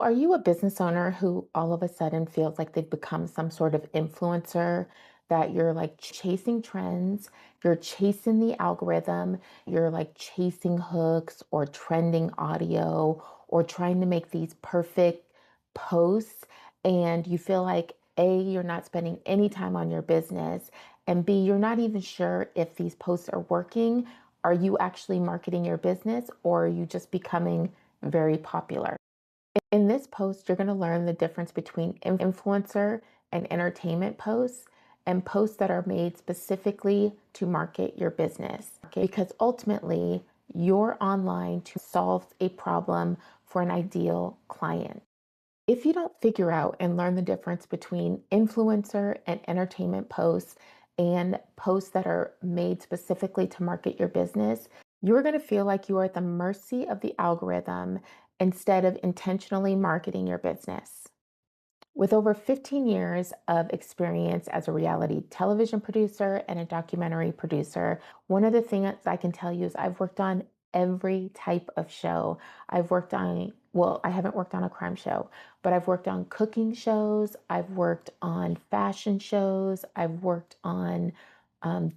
Are you a business owner who all of a sudden feels like they've become some sort of influencer, that you're like chasing trends, you're chasing the algorithm, you're like chasing hooks or trending audio or trying to make these perfect posts, and you feel like A, you're not spending any time on your business, and B, you're not even sure if these posts are working. Are you actually marketing your business, or are you just becoming very popular? In this post, you're going to learn the difference between influencer and entertainment posts and posts that are made specifically to market your business. Because ultimately, you're online to solve a problem for an ideal client. If you don't figure out and learn the difference between influencer and entertainment posts and posts that are made specifically to market your business, you're going to feel like you are at the mercy of the algorithm instead of intentionally marketing your business. With over 15 years of experience as a reality television producer and a documentary producer, one of the things I can tell you is I've worked on every type of show. I haven't worked on a crime show, but I've worked on cooking shows, I've worked on fashion shows, I've worked on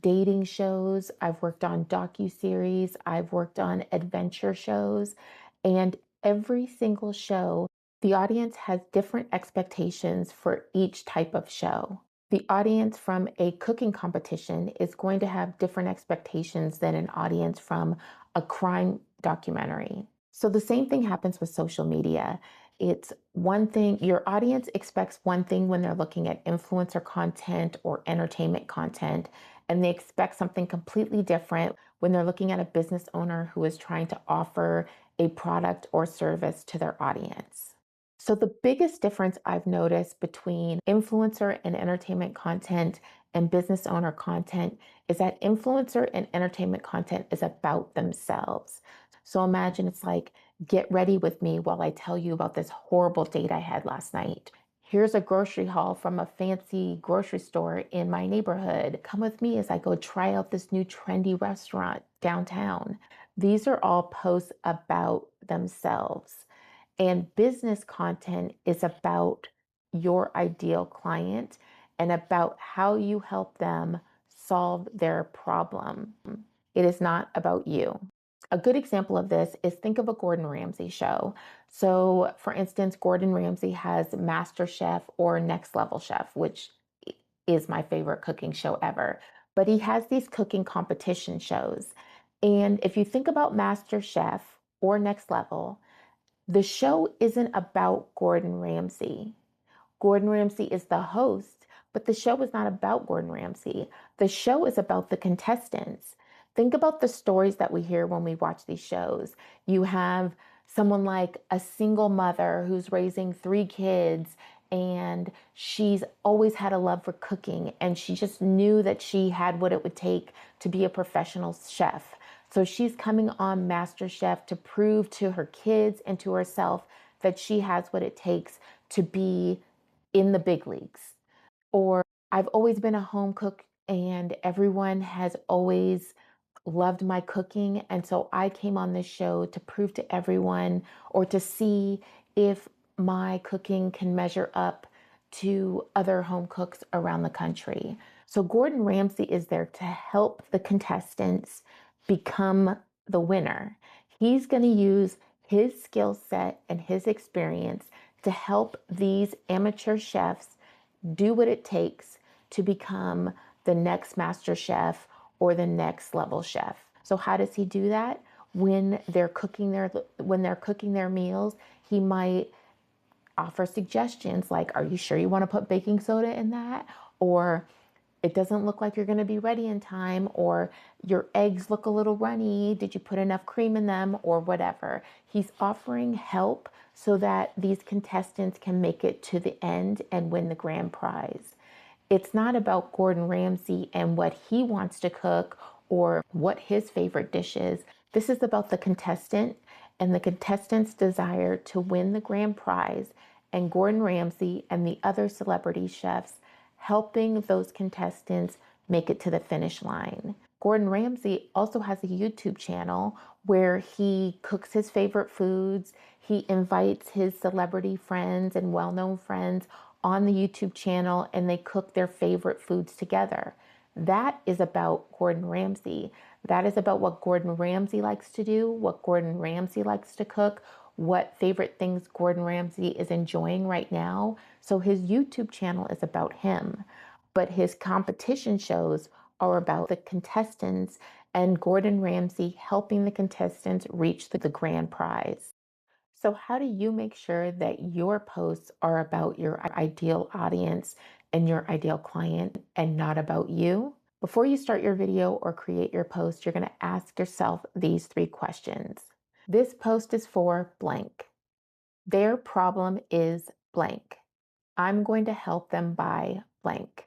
dating shows, I've worked on docu-series, I've worked on adventure shows, and every single show the audience has different expectations for each type of show. The audience from a cooking competition is going to have different expectations than an audience from a crime documentary. So the same thing happens with social media. It's one thing, your audience expects one thing when they're looking at influencer content or entertainment content, and they expect something completely different when they're looking at a business owner who is trying to offer a product or service to their audience. So, the biggest difference I've noticed between influencer and entertainment content and business owner content is that influencer and entertainment content is about themselves. So, imagine it's like, get ready with me while I tell you about this horrible date I had last night. Here's a grocery haul from a fancy grocery store in my neighborhood. Come with me as I go try out this new trendy restaurant downtown. These are all posts about themselves. And business content is about your ideal client and about how you help them solve their problem. It is not about you. A good example of this is think of a Gordon Ramsay show. So, for instance, Gordon Ramsay has MasterChef or Next Level Chef, which is my favorite cooking show ever. But he has these cooking competition shows. And if you think about MasterChef or Next Level, the show isn't about Gordon Ramsay. Gordon Ramsay is the host, but the show is not about Gordon Ramsay. The show is about the contestants. Think about the stories that we hear when we watch these shows. You have someone like a single mother who's raising three kids, and she's always had a love for cooking, and she just knew that she had what it would take to be a professional chef. So she's coming on MasterChef to prove to her kids and to herself that she has what it takes to be in the big leagues. Or I've always been a home cook and everyone has always loved my cooking. And so I came on this show to prove to everyone or to see if my cooking can measure up to other home cooks around the country. So Gordon Ramsay is there to help the contestants become the winner. He's going to use his skill set and his experience to help these amateur chefs do what it takes to become the next master chef or the next level chef. So how does he do that? When they're cooking their meals, he might offer suggestions like, are you sure you want to put baking soda in that? Or it doesn't look like you're going to be ready in time, or your eggs look a little runny. Did you put enough cream in them, or whatever? He's offering help so that these contestants can make it to the end and win the grand prize. It's not about Gordon Ramsay and what he wants to cook or what his favorite dish is. This is about the contestant and the contestant's desire to win the grand prize, and Gordon Ramsay and the other celebrity chefs helping those contestants make it to the finish line. Gordon Ramsay also has a YouTube channel where he cooks his favorite foods. He invites his celebrity friends and well known friends on the YouTube channel and they cook their favorite foods together. That is about Gordon Ramsay. That is about what Gordon Ramsay likes to do, what Gordon Ramsay likes to cook, what favorite things Gordon Ramsay is enjoying right now. So his YouTube channel is about him, but his competition shows are about the contestants and Gordon Ramsay helping the contestants reach the grand prize. So, how do you make sure that your posts are about your ideal audience and your ideal client and not about you? Before you start your video or create your post, you're going to ask yourself these three questions. This post is for blank. Their problem is blank. I'm going to help them by blank.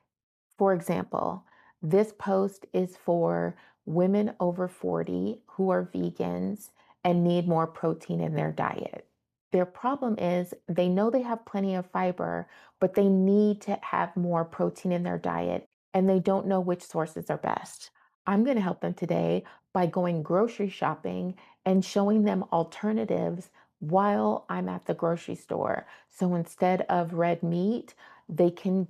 For example, this post is for women over 40 who are vegans and need more protein in their diet. Their problem is they know they have plenty of fiber, but they need to have more protein in their diet and they don't know which sources are best. I'm going to help them today by going grocery shopping and showing them alternatives while I'm at the grocery store. So instead of red meat, they can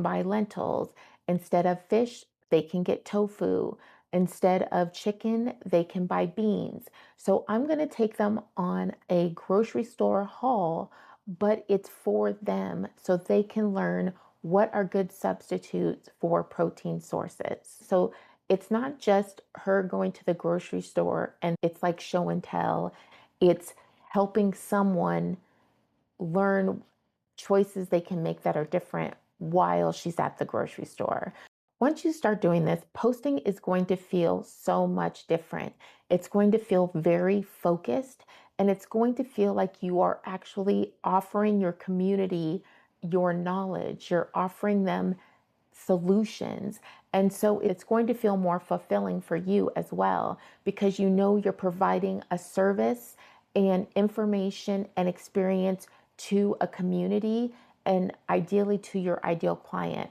buy lentils. Instead of fish, they can get tofu. Instead of chicken, they can buy beans. So I'm going to take them on a grocery store haul, but it's for them so they can learn what are good substitutes for protein sources. So it's not just her going to the grocery store and it's like show and tell. It's helping someone learn choices they can make that are different while she's at the grocery store. Once you start doing this, posting is going to feel so much different. It's going to feel very focused and it's going to feel like you are actually offering your community your knowledge. You're offering them solutions. And so it's going to feel more fulfilling for you as well because you know you're providing a service and information and experience to a community and ideally to your ideal client.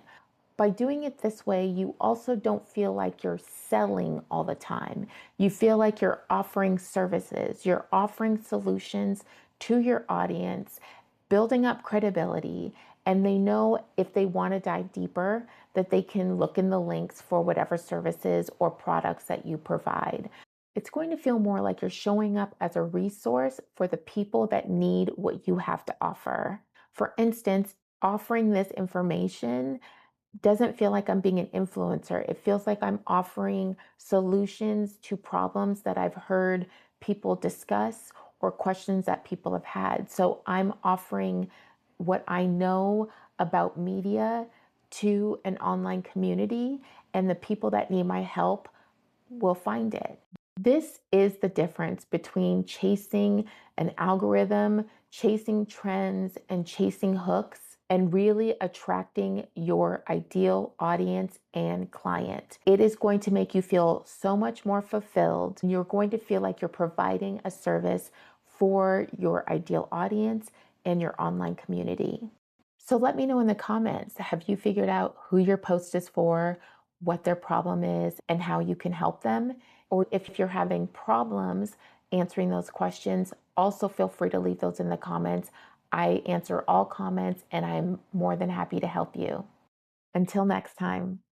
By doing it this way, you also don't feel like you're selling all the time. You feel like you're offering services, you're offering solutions to your audience, building up credibility, and they know if they want to dive deeper that they can look in the links for whatever services or products that you provide. It's going to feel more like you're showing up as a resource for the people that need what you have to offer. For instance, offering this information doesn't feel like I'm being an influencer. It feels like I'm offering solutions to problems that I've heard people discuss or questions that people have had. So I'm offering what I know about media to an online community, and the people that need my help will find it. This is the difference between chasing an algorithm, chasing trends, and chasing hooks, and really attracting your ideal audience and client. It is going to make you feel so much more fulfilled. You're going to feel like you're providing a service for your ideal audience and your online community. So let me know in the comments, have you figured out who your post is for, what their problem is, and how you can help them? Or if you're having problems answering those questions, also feel free to leave those in the comments. I answer all comments and I'm more than happy to help you. Until next time.